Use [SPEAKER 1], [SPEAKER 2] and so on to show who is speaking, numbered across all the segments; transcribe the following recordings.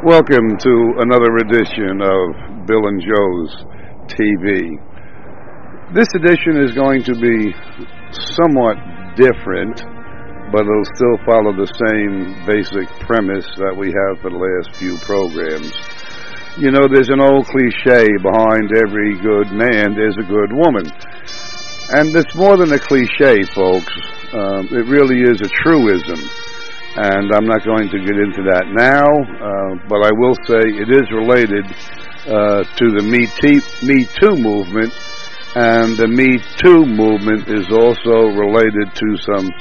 [SPEAKER 1] Welcome to another edition of Bill and Joe's TV. This edition is going to be somewhat different, but it'll still follow the same basic premise that we have for the last few programs. You know, there's an old cliche, behind every good man there's a good woman. And it's more than a cliche, folks. It really is a truism. And I'm not going to get into that now, but I will say it is related to the Me Too movement, and the Me Too movement is also related to some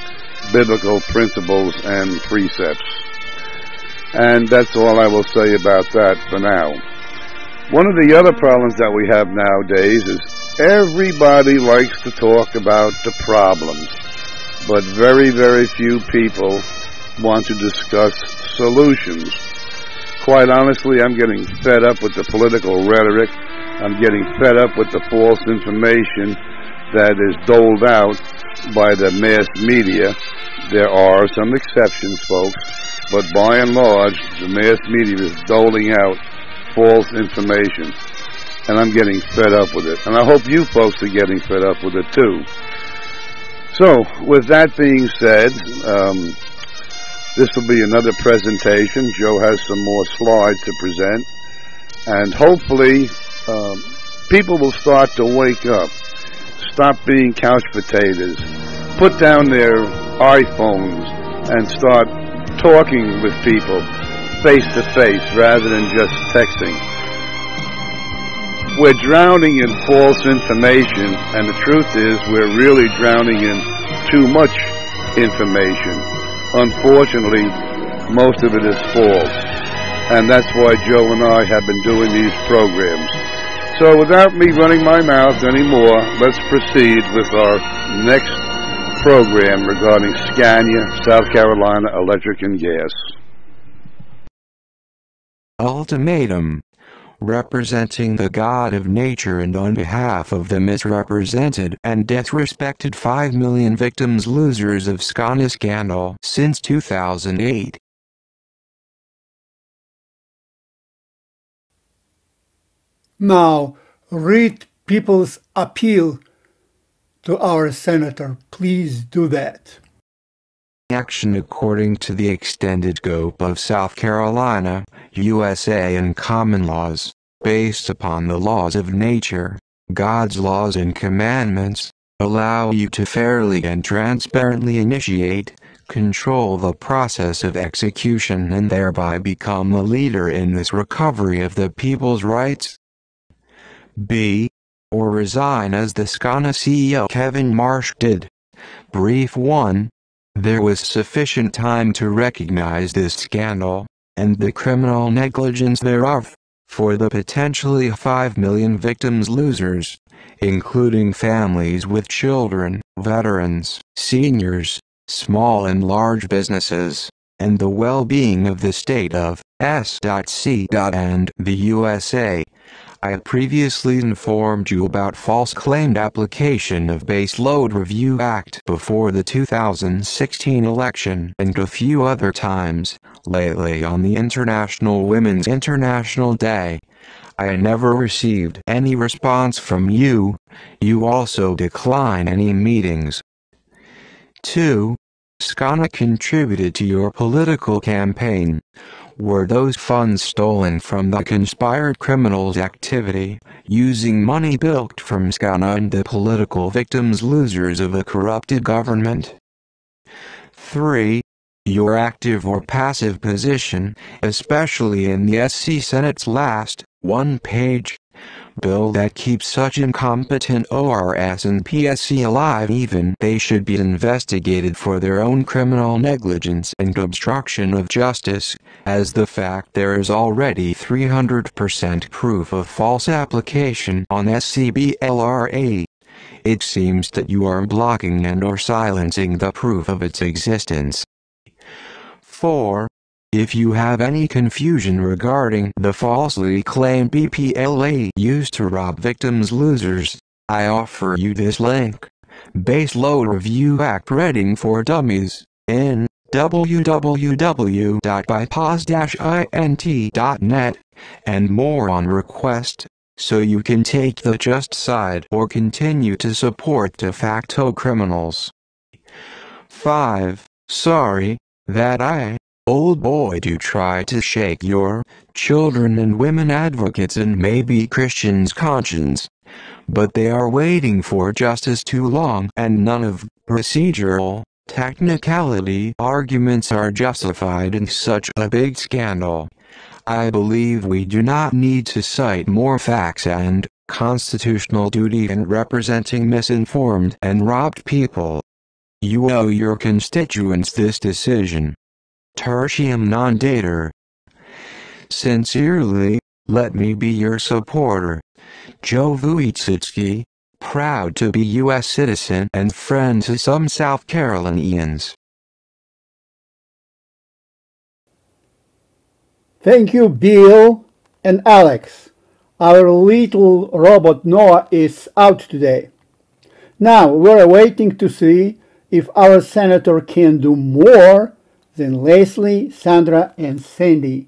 [SPEAKER 1] biblical principles and precepts. And that's all I will say about that for now. One of the other problems that we have nowadays is everybody likes to talk about the problems, but very, very few people want to discuss solutions. Quite honestly, I'm getting fed up with the political rhetoric. I'm getting fed up with the false information that is doled out by the mass media. There are some exceptions, folks, but by and large, the mass media is doling out false information, and I'm getting fed up with it. And I hope you folks are getting fed up with it too. So, with that being said, this will be another presentation. Joe has some more slides to present, and hopefully people will start to wake up, stop being couch potatoes, put down their iPhones and start talking with people face to face rather than just texting. We're drowning in false information, and the truth is we're really drowning in too much information. Unfortunately, most of it is false, and that's why Joe and I have been doing these programs. So without me running my mouth anymore, let's proceed with our next program regarding SCANA, South Carolina Electric and Gas.
[SPEAKER 2] Ultimatum. Representing the God of nature and on behalf of the misrepresented and disrespected 5 million victims losers of SCANA scandal since 2008.
[SPEAKER 3] Now, read people's appeal to our senator. Please do that.
[SPEAKER 2] Action according to the extended scope of South Carolina, USA and common laws, based upon the laws of nature, God's laws and commandments, allow you to fairly and transparently initiate, control the process of execution and thereby become the leader in this recovery of the people's rights. B. Or resign as the SCANA CEO Kevin Marsh did. Brief 1. There was sufficient time to recognize this scandal, and the criminal negligence thereof, for the potentially 5 million victims losers, including families with children, veterans, seniors, small and large businesses, and the well-being of the state of S.C. and the USA. I previously informed you about false claimed application of Base Load Review Act before the 2016 election and a few other times, lately on the International Women's International Day. I never received any response from you. You also decline any meetings. 2. SCANA contributed to your political campaign. Were those funds stolen from the conspired criminals' activity, using money bilked from SCANA and the political victims losers of a corrupted government? 3. Your active or passive position, especially in the SC Senate's last, one-page bill that keeps such incompetent ORS and PSC alive, even they should be investigated for their own criminal negligence and obstruction of justice, as the fact there is already 300% proof of false application on SCBLRA. It seems that you are blocking and or silencing the proof of its existence. 4. If you have any confusion regarding the falsely claimed BPLA used to rob victims losers, I offer you this link. Base Load Review Act Reading for Dummies, in www.bypos-int.net, and more on request, so you can take the just side or continue to support de facto criminals. 5. Sorry that I, old boy, do try to shake your children and women advocates and maybe Christians' conscience, but they are waiting for justice too long, and none of procedural technicality arguments are justified in such a big scandal. I believe we do not need to cite more facts and constitutional duty in representing misinformed and robbed people. You owe your constituents this decision. Tertium non dater. Sincerely, let me be your supporter. Joe Wojcicki, proud to be U.S. citizen and friend to some South Carolinians.
[SPEAKER 3] Thank you, Bill and Alex. Our little robot Noah is out today. Now we're waiting to see if our senator can do more than Leslie, Sandra, and Sandy